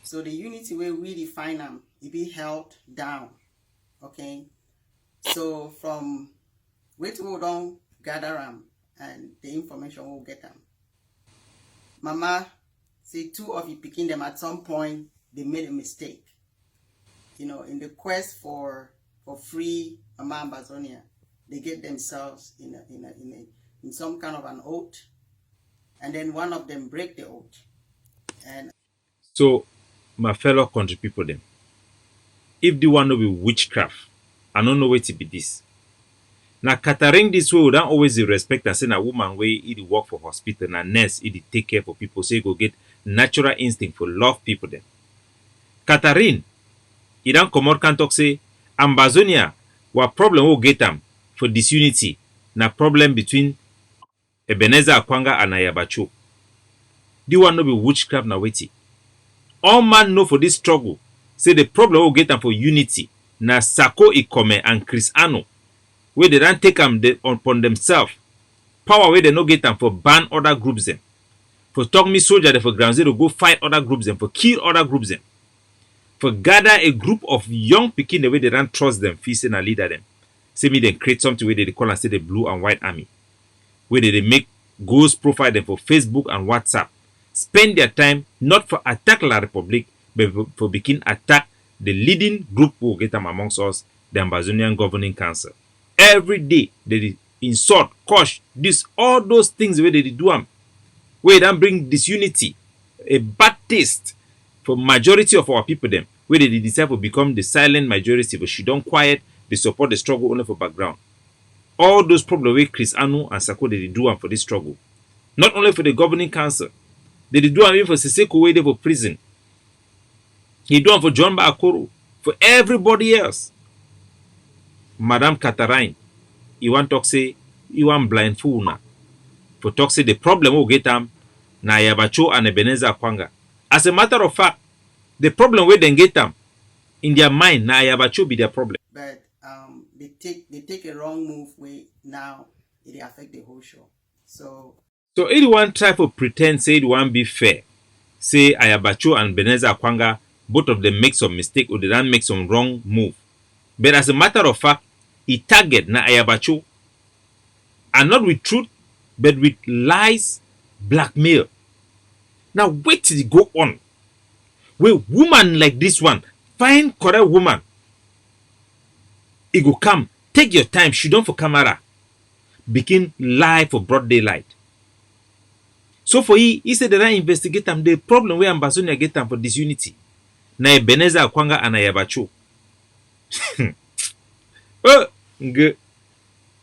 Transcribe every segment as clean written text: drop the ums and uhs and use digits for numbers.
So the unity where we define them, it be held down. Okay. So from wait we don't gather them and the information we'll get them. Mama, say two of you picking them at some point, they made a mistake. In the quest for free Mama Ambazonia, they get themselves in some kind of an oath, and then one of them break the oath. And so, my fellow country people, them, if the one no be witchcraft, I don't know where to be this. Now, Catherine this way, we don't always respect and say a woman way it work for hospital, and nurse it take care for people, so you go get natural instinct for love people. Them, Catherine, he don't come out can talk say Ambazonia, what problem will get them for disunity, na problem between Ebenezer Akwanga and Ayaba Cho. The one no be witchcraft na waiting. All man know for this struggle. Say the problem will get them for unity. Na Sako Ikome and Chris Ano. Where they don't take them upon themselves. Power where they no get them for ban other groups them. For talk me soldier they for ground zero go fight other groups them. For kill other groups them. For gather a group of young people the way they don't trust them. Feasting and leader them. Say me then create something where they call and say the blue and white army. Where they make ghost profile them for Facebook and WhatsApp. Spend their time not for attack La Republic, but for begin attack the leading group who will get them amongst us, the Ambazonian Governing Council. Every day they insult, curse, this all those things where they do them, where they bring disunity, a bad taste for majority of our people them, where they decide to become the silent majority, but she don't quiet, they support the struggle only for background. All those problems where Chris Anu and Sako they do them for this struggle, not only for the Governing Council. They do them even for Siseko way they for prison. He do them for John Bakoro, for everybody else. Madam Catherine, you want to say you want blind fool na. For talk say the problem will get them na Ayaba Cho and Ebenezer Akwanga. As a matter of fact, the problem where they get them in their mind na Ayaba Cho be their problem. But they take a wrong move where now it affect the whole show. So anyone try to pretend say it won't be fair. Say Ayaba Cho and Ebenezer Akwanga, both of them make some mistake or they don't make some wrong move. But as a matter of fact, he target na Ayaba Cho, and not with truth, but with lies, blackmail. Now wait till it go on. Where woman like this one, find correct woman, it go come, take your time, she don't for camera, begin lie for broad daylight. So for he said that I investigate them the problem where Ambazonia get them for disunity. Na Ebenezer Akwanga and Ayaba Cho.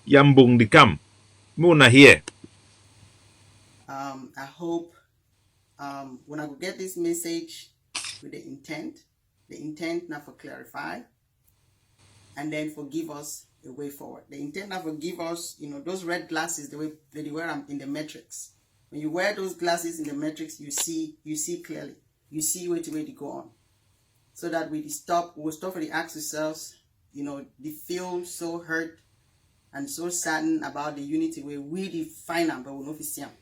Yambung the cam. Muna here. I hope when I go get this message with the intent now for clarify, and then forgive us a way forward. The intent now forgive us, those red glasses the way they wear them in the matrix. When you wear those glasses in the matrix, you see clearly. You see where to go on. So that we'll stop for the ask ourselves, they feel so hurt and so saddened about the unity where we define them, but we don't see them.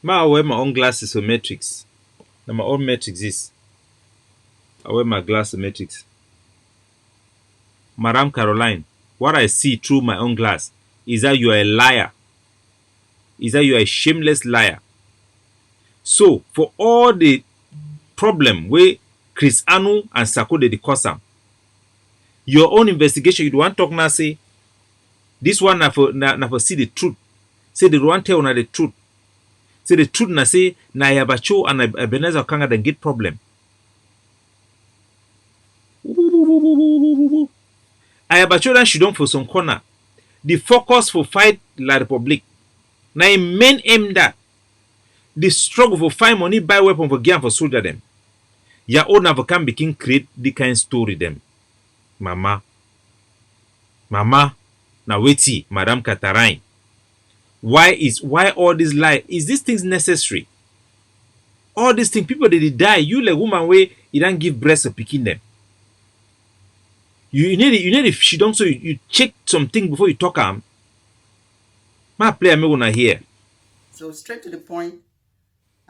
I wear my own glasses for matrix. Now my own matrix is. I wear my glass of matrix. Madam Caroline, what I see through my own glass is that you are a liar. Is that you are a shameless liar. So, for all the problem where Chris Anu and Sako de cause am, your own investigation, you don't want to talk now say, this one na for see the truth. Say they don't want to tell na the truth. Say the truth na say, na Ayaba Cho and Ebenezer Akwanga then get problem. Ayaba Cho then she don't for some corner. The focus for fight La Republic. Now, in main aim that the struggle for find money, buy weapon for gear for soldier them. Your own never can begin create the kind story them. Mama. Now wait, Madam Catherine. Why all this lie? Is these things necessary? All these things, people they die. You like woman way you don't give breast or picking them. You need if she don't so you check something before you talk am. My player me wanna hear. So straight to the point,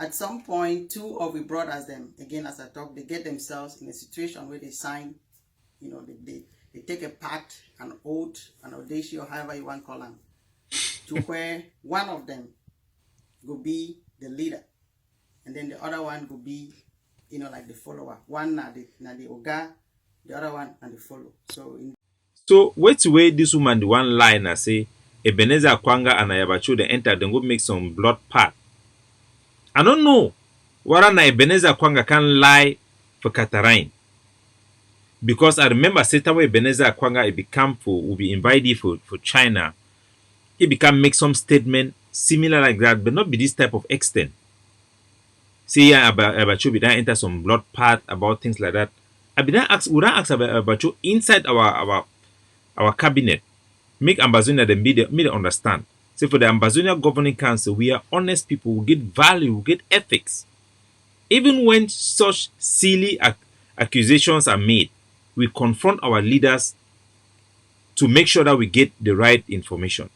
at some point, two of the brothers, them again as I talk, they get themselves in a situation where they sign, you know, they take a pact, an oath, an audacious, or however you want to call them, to where one of them will be the leader, and then the other one will be, you know, like the follower. One na the oga, the other one and the follow. So wait way this woman the one line I say Ebenezer Akwanga and Ayaba Cho they enter, then go make some blood pact. I don't know whether na Ebenezer Akwanga can lie for Catherine. Because I remember certain way Ebenezer Akwanga it become for will be invited for China. He become make some statement similar like that, but not be this type of extent. See yeah, Abacho be done enter some blood pact about things like that. I be done ask would I ask Abacho inside our cabinet, make Ambazonia them me understand. Say for the Ambazonia Governing Council, we are honest people, we get value, we get ethics. Even when such silly accusations are made, we confront our leaders to make sure that we get the right information.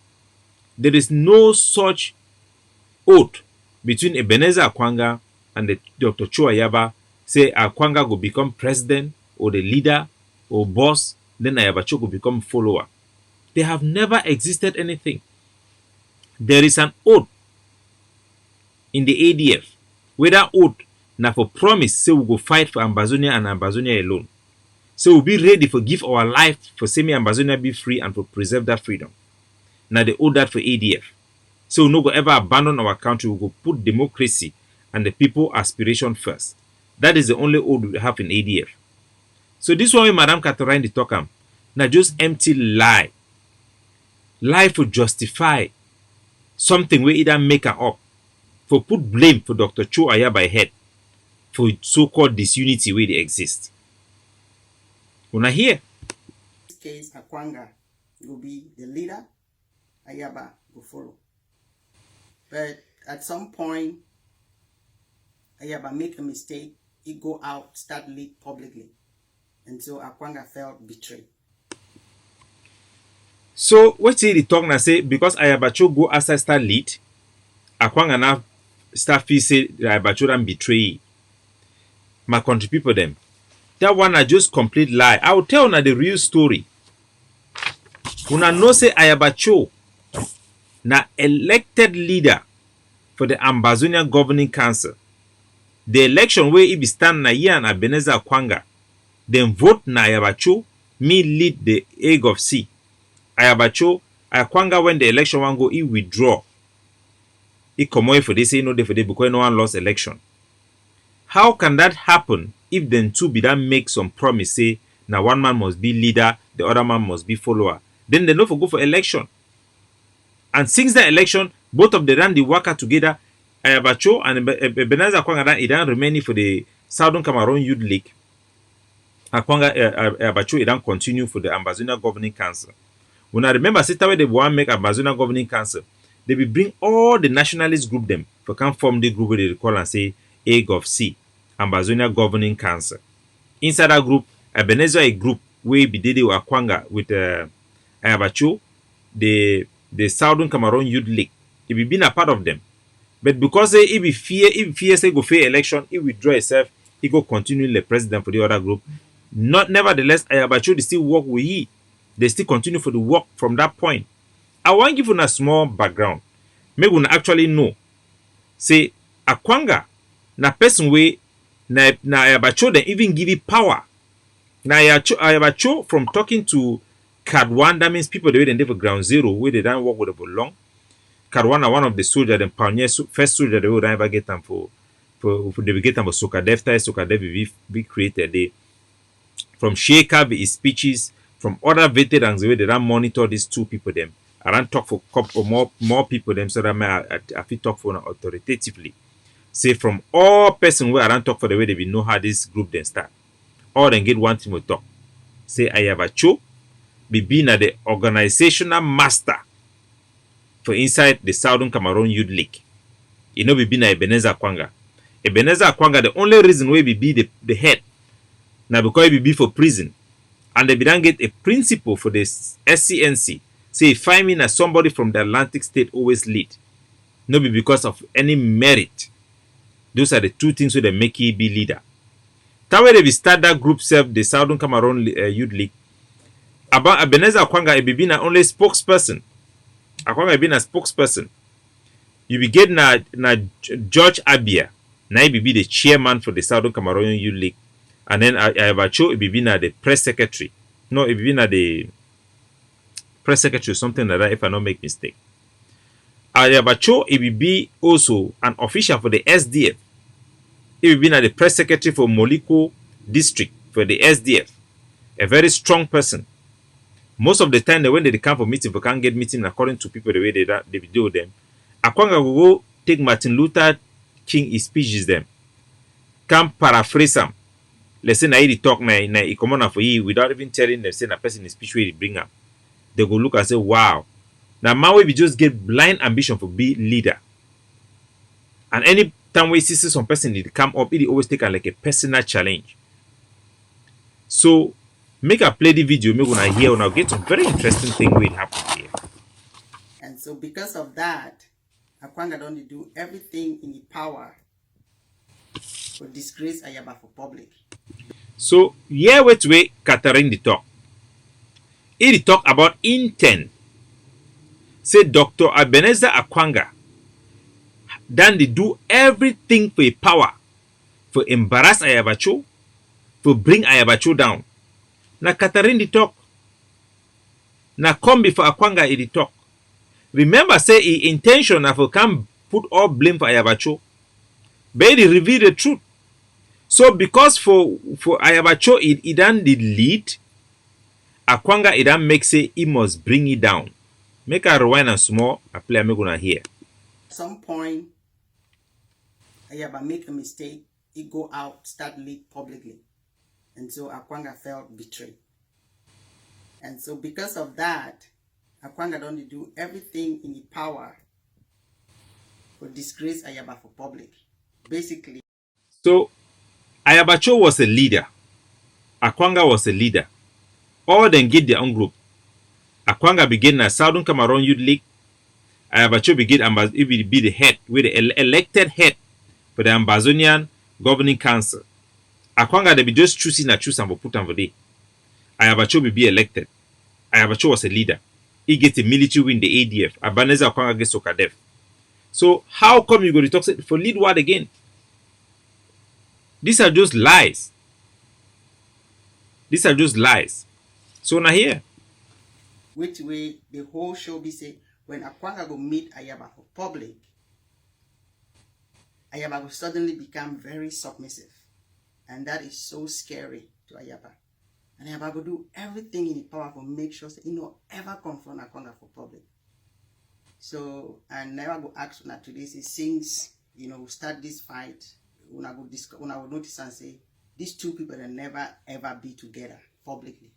There is no such oath between Ebenezer Akwanga and the Dr. Cho Ayaba, say Akwanga will become president or the leader or boss, then Ayaba Cho will become follower. They have never existed anything. There is an oath in the ADF, where that oath now for promise say we go fight for Ambazonia and Ambazonia alone. So we'll be ready for give our life for say me Ambazonia be free and for preserve that freedom. Now they owe that for ADF. So we no go ever abandon our country, we go put democracy and the people aspiration first. That is the only oath we have in ADF. So this one Madam Catherine the talk am, now just empty lie. Lie for justify something we either make her up, for put blame for Dr. Cho Ayaba head for so-called disunity where they exist. Una here? In this case, Akwanga will be the leader, Ayaba will follow. But at some point, Ayaba make a mistake, he go out, start lead publicly. And so Akwanga felt betrayed. So what he talk now say because Ayaba Cho go outside start lead, Akwanga now start feel say Ayaba Cho and betray my country people them. That one I just complete lie. I will tell una the real story. Una know say Ayaba Cho na elected leader for the Ambazonia Governing Council. The election where he be stand na here and Ebenezer Akwanga. Then vote na Ayaba Cho, me lead the egg of C. Ayaba Cho, Akwanga when the election one go, he withdraw. He come away for this, say no day for this because no one lost election. How can that happen if then two be that make some promise say now one man must be leader, the other man must be follower? Then they no for go for election. And since the election, both of them ran the worker together. Ayaba Cho and Ebenezer Akwanga he don't remain for the Southern Cameroon Youth League. Ayaba Cho he don't continue for the Ambazonia Governing Council. When I remember sit where they want make Ambazonia Governing Council, they will bring all the nationalist group them for can form the group where they call and say egg of C, Ambazonia Governing Council. Inside that group, Ebenezer a group where be did with Akwanga with Ayaba Cho, the Southern Cameroon Youth League. He be been a part of them. But because he be fear say go fair election, he withdraw himself, he go continue the president for the other group. Not nevertheless, Ayaba Cho they still work with he. They still continue for the work from that point. I want to give you a small background. Maybe we actually know. Say Akwanga na person way na Ayaba Cho they even give it power. Na Ayaba Cho from talking to Card 1, that means people they for ground zero where they don't work with it for long. Card 1 are one of the soldiers, the pioneer first soldier they would ever get them for they get them for Sokadev be created. They from Sheikha his speeches, from other veterans the way they don't monitor these two people them. I don't talk for couple more people them so that I fit talk for them authoritatively. Say from all person where I don't talk for the way they know how this group then start. Or then get one thing we talk. Say Ayaba Cho be being at the organizational master for inside the Southern Cameroon Youth League. You know be being Ebenezer Akwanga. Ebenezer Akwanga the only reason why be the head. Now because he be for prison. And they don't get a principle for the SCNC. Say find me as somebody from the Atlantic state always lead. No be because of any merit. Those are the two things where they make you be leader. That way they start that group self, the Southern Cameroon Youth League. About Ebenezer Akwanga, he be na only spokesperson. Akwanga be na spokesperson. You be get na George Abia. Now he be the chairman for the Southern Cameroon Youth League. And then Ayaba Cho, he be na the press secretary. No, he be na the press secretary or something like that, if I don't make mistake. Ayaba Cho, he be also an official for the SDF. He be na the press secretary for Moliko district for the SDF. A very strong person. Most of the time, when they come for meeting, they can't get meeting according to people the way they do them. Akwanga will go take Martin Luther King his speeches them. Can paraphrase them. Let's say na he talk na he come on for you without even telling them say na person in speech where he bring up. They go look and say, wow. Now man we just get blind ambition for be leader. And any time we see some person it come up, it always take like a personal challenge. So make a play the video, make una hear una get some very interesting thing will happen here. And so because of that, Akwanga don't do everything in the power to disgrace Ayaba for public. So here wait Catherine the talk. He talk about intent. Say Dr. Ebenezer Akwanga then they do everything for a power for embarrass Ayaba Cho, for bring Ayaba Cho down. Na Catherine the talk. Na come before Akwanga he talk. Remember say his intention na for come put all blame for Ayaba Cho. But he reveal the truth. So because for Ayaba Cho he done the lead, Akwanga he done make say he must bring it down. Make a rewind and small, a play I'm gonna hear. At some point, Ayaba make a mistake, he go out, start lead publicly. And so Akwanga felt betrayed. And so because of that, Akwanga don't do everything in the power to disgrace Ayaba for public. Basically. So Ayaba Cho was a leader. Akwanga was a leader. All them get their own group. Akwanga began a Southern Cameroon Youth League. Ayaba Cho began be the head, with the elected head for the Ambazonian Governing Council. Akwanga they be just choosing and put on for day. Ayaba Cho be elected. Ayaba Cho was a leader. He gets a military win the ADF. Ebenezer Akwanga gets Sokadef. So how come you go to talk for lead what again? These are just lies. These are just lies. So now here. Which way the whole show be say when Akwanga go meet Ayaba for public, Ayaba will suddenly become very submissive. And that is so scary to Ayaba. And Ayaba will do everything in his power to make sure that he no ever confront Akwanga for public. So, and never go ask una today, say, since, we start this fight, una will notice and say, these two people will never ever be together publicly.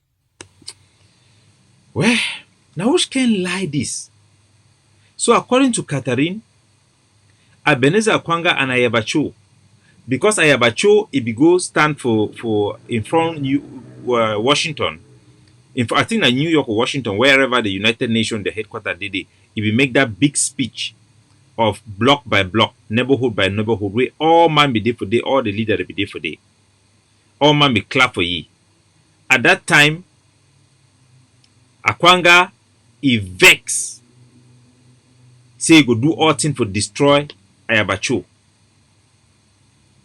Well, now which can lie this? So according to Catherine, Ebenezer Akwanga and Ayaba Cho, because Ayaba Cho it be go stand for in front Washington, I think in New York or Washington, wherever the United Nations, the headquarters did it, he will make that big speech of block by block, neighborhood by neighborhood, where all man be there for day, all the leader be there for day, all man be clap for ye. At that time, Akwanga he vex, say he go do all things for destroy Ayaba Cho,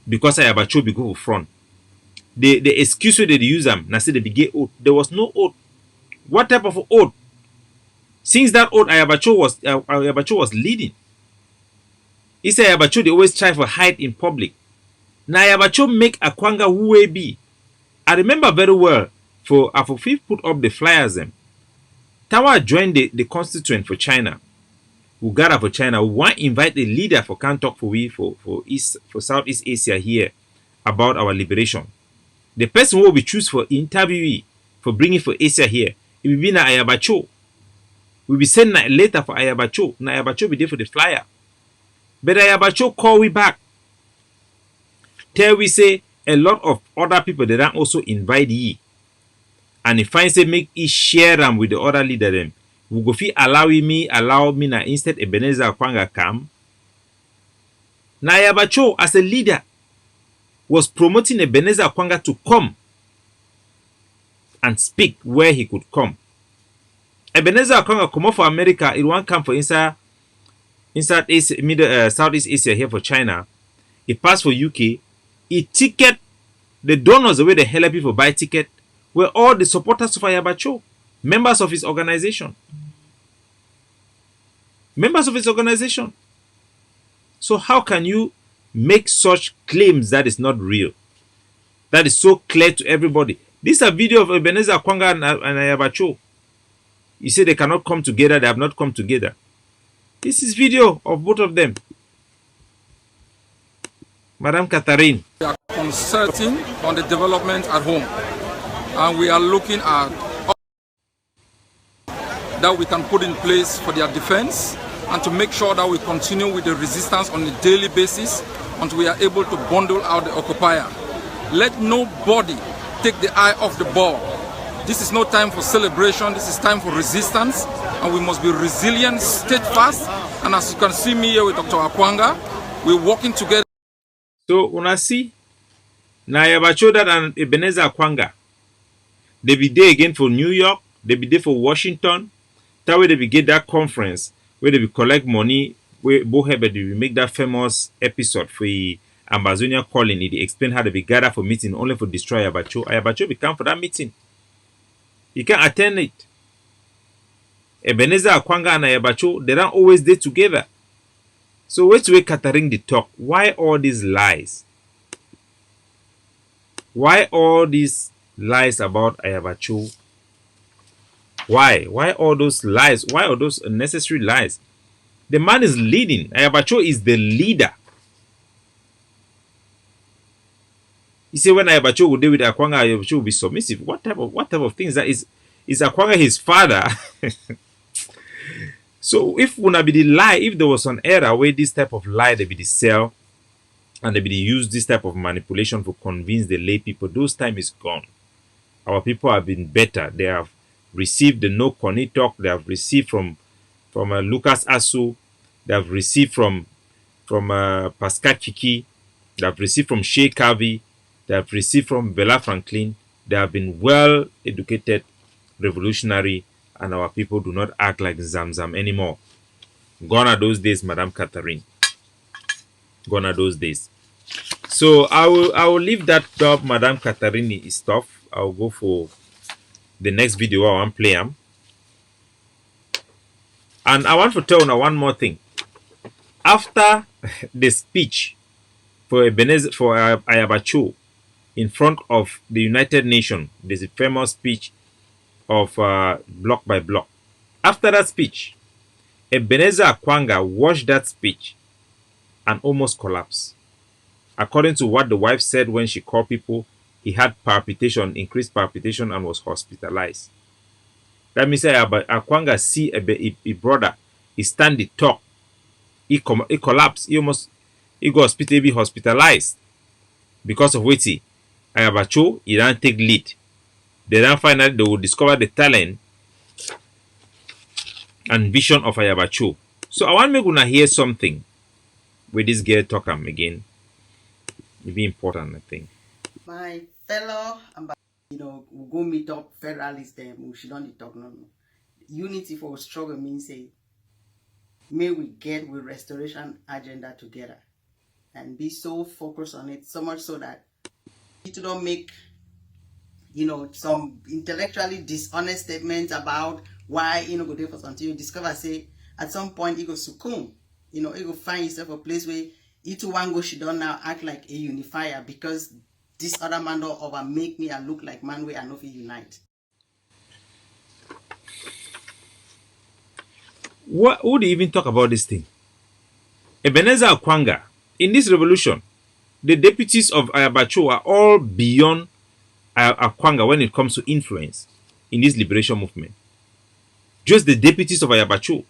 because Ayaba Cho be go front. The excuse where they use them, na say they be get oath. There was no oath. What type of oath? Since that oath Ayaba Cho was leading. He said Ayaba Cho they always try for hide in public. Now Ayaba Cho make Akwanga who we be. I remember very well for Afofi put up the flyers them. Tawa joined the constituent for China. We gather for China. We want to invite a leader for can talk for Southeast Asia here about our liberation. The person who we choose for interviewee for bringing for Asia here, it will be na Ayaba Cho. We will be sending a letter for Ayaba Cho. Na Ayaba Cho be there for the flyer. But Ayaba Cho call we back. Tell we say a lot of other people they don't also invite ye. And if I say make he share them with the other leader them, we go fi allow me na instead Ebenezer Akwanga come. Now Ayaba Cho, as a leader, was promoting Ebenezer Akwanga to come and speak where he could come. Ebenezer Akwanga come off for America, it won't come for inside Asia, Southeast Asia here for China. He passed for UK. He ticket the donors the way the hell people buy ticket were all the supporters of Ayaba Cho, members of his organization. Members of his organization. So how can you make such claims that is not real? That is so clear to everybody. This is a video of Ebenezer Akwanga and Ayaba Cho. You say they cannot come together, they have not come together. This is video of both of them. Madam Catherine. We are consulting on the development at home, and we are looking at that we can put in place for their defense, and to make sure that we continue with the resistance on a daily basis until we are able to bundle out the occupier. Let nobody take the eye off the ball. This is no time for celebration, this is time for resistance, and we must be resilient, steadfast, and as you can see me here with Dr. Akwanga, we're working together. So, una see, na Ayaba Cho that and Ebenezer Akwanga, they be there again for New York, they be there for Washington, that way they be get that conference, where they be collect money, where both they will make that famous episode for Ambazonia calling, they explain how they be gather for meeting only for destroy Ayaba Cho. Ayaba Cho be come for that meeting. He can't attend it. Ebenezer Akwanga and Ayaba Cho, they don't always there together. So wait to wait Catherine the talk. Why all these lies? Why all these lies about Ayaba Cho? Why? Why all those lies? Why all those unnecessary lies? The man is leading. Ayaba Cho is the leader. You say when Ayaba Cho will deal with Akwanga, Ayaba Cho will be submissive. What type of things that is Akwanga his father? So if una be the lie, if there was an era where this type of lie they be the sell and they be the use this type of manipulation to convince the lay people, those time is gone. Our people have been better. They have received the no Connie talk. They have received from Lucas Asu. They have received from Pascal Kiki. They have received from Shea Kavi. They have received from Bella Franklin. They have been well educated, revolutionary, and our people do not act like Zamzam anymore. Gone are those days, Madam Catherine. Gone are those days. So I will leave that up, Madam Catherine stuff. I'll go for the next video I want to play. And I want to tell you one more thing. After the speech for Ebenezer, for Ayaba Cho in front of the United Nations, there's a famous speech of block by block. After that speech, Ebenezer Akwanga watched that speech and almost collapsed. According to what the wife said when she called people, he had palpitation, increased palpitation, and was hospitalized. That means Akwanga see a brother, he stand the talk, he collapsed, he go hospital, be hospitalized because of waiting. Ayaba Cho, he don't take lead. They then find out they will discover the talent and vision of Ayaba Cho. So I want to make una hear something with this girl talk again. It'll be important, I think. My fellow, we'll go meet up federalists them. We should not talk no. Unity for struggle means say, may we get with restoration agenda together and be so focused on it, so much so that you don't make some intellectually dishonest statements about why go there for until you discover say at some point you go succumb, you go find yourself a place where you two one go should don't now act like a unifier because this other man don't over make me and look like man way and not unite. What would even talk about this thing? Ebenezer Akwanga, in this revolution, the deputies of Ayaba Cho are all beyond Akwanga when it comes to influence in this liberation movement. Just the deputies of Ayaba Cho.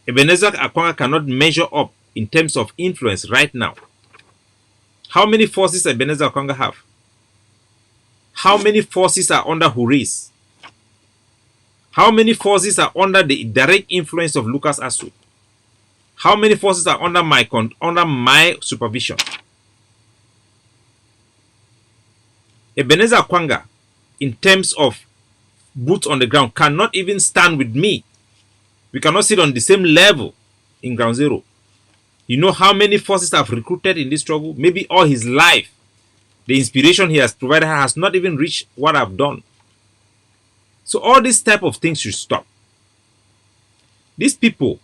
Ebenezer Akwanga cannot measure up in terms of influence right now. How many forces Ebenezer Akwanga have? How many forces are under Houris? How many forces are under the direct influence of Lucas Asu? How many forces are under my supervision? Ebenezer Akwanga, in terms of boots on the ground, cannot even stand with me. We cannot sit on the same level in ground zero. You know how many forces have recruited in this struggle? Maybe all his life. The inspiration he has provided has not even reached what I've done. So all these type of things should stop. These people,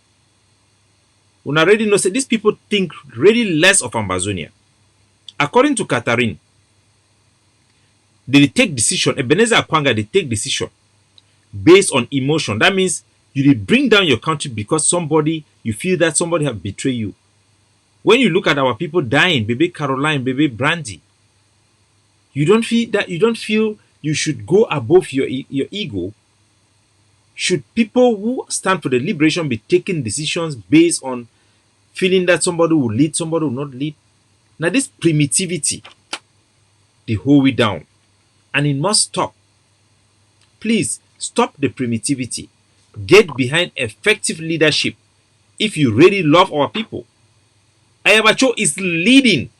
when I already know, say these people think really less of Ambazonia. According to Catherine, they take decision. Ebenezer Akwanga, they take decision based on emotion. That means you bring down your country because somebody, you feel that somebody have betrayed you. When you look at our people dying, baby Caroline, baby Brandy, you don't feel that, you don't feel you should go above your ego. Should people who stand for the liberation be taking decisions based on feeling that somebody will lead, somebody will not lead? Now this primitivity, they hold it down, and it must stop. Please stop the primitivity. Get behind effective leadership if you really love our people. Ayaba Cho is leading.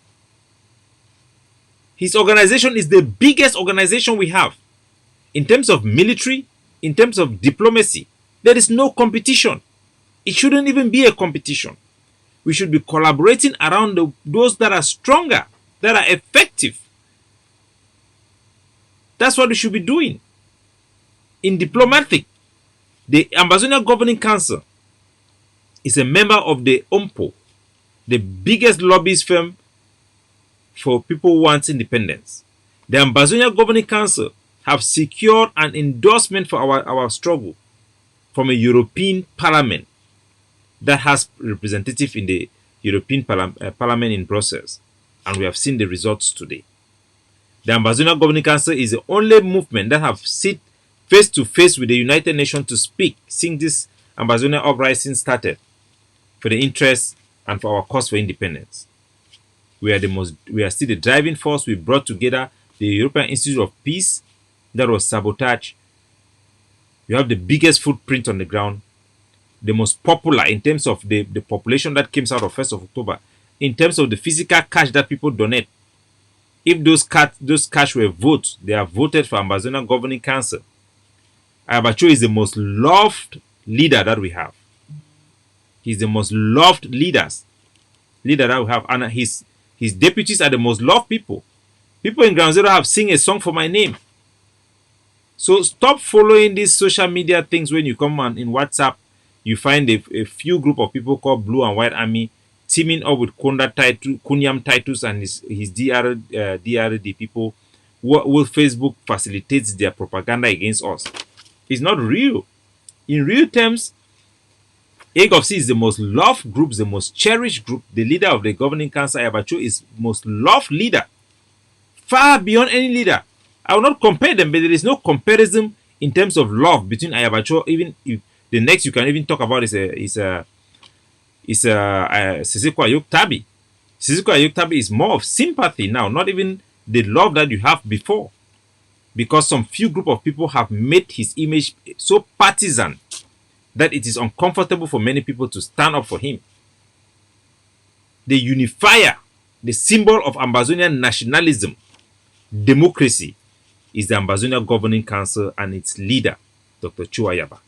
His organization is the biggest organization we have. In terms of military, in terms of diplomacy, there is no competition. It shouldn't even be a competition. We should be collaborating around those that are stronger, that are effective. That's what we should be doing. In diplomatic, the Ambazonia Governing Council is a member of the OMPO, the biggest lobbyist firm for people who want independence. The Ambazonia Governing Council have secured an endorsement for our struggle from a European Parliament that has representative in the European Parliament in Brussels, and we have seen the results today. The Ambazonia Governing Council is the only movement that have sit face to face with the United Nations to speak since this Ambazonia uprising started for the interest and for our cause for independence. We are still the driving force. We brought together the European Institute of Peace that was sabotaged. We have the biggest footprint on the ground, the most popular in terms of the population that came out of 1st of October, in terms of the physical cash that people donate. If those cash were votes, they are voted for Ambazonia Governing Council. Ayaba Cho is the most loved leader that we have. He's the most loved leader that we have, and his deputies are the most loved people. People in Ground Zero have sing a song for my name. So stop following these social media things. When you come on in WhatsApp, you find a few group of people called Blue and White Army teaming up with Kunyam Titus and his DRD people, who Facebook facilitates their propaganda against us. It's not real. In real terms, AGOFC is the most loved group, the most cherished group. The leader of the governing council, Ayaba Cho, is most loved leader, far beyond any leader. I will not compare them, but there is no comparison in terms of love between Ayaba Cho. Even if the next you can even talk about is Sisiko Ayoktabi. Sisiko Ayoktabi is more of sympathy now, not even the love that you have before, because some few group of people have made his image so partisan that it is uncomfortable for many people to stand up for him. The unifier, the symbol of Ambazonian nationalism, democracy, is the Ambazonia Governing Council and its leader, Dr. Cho Ayaba.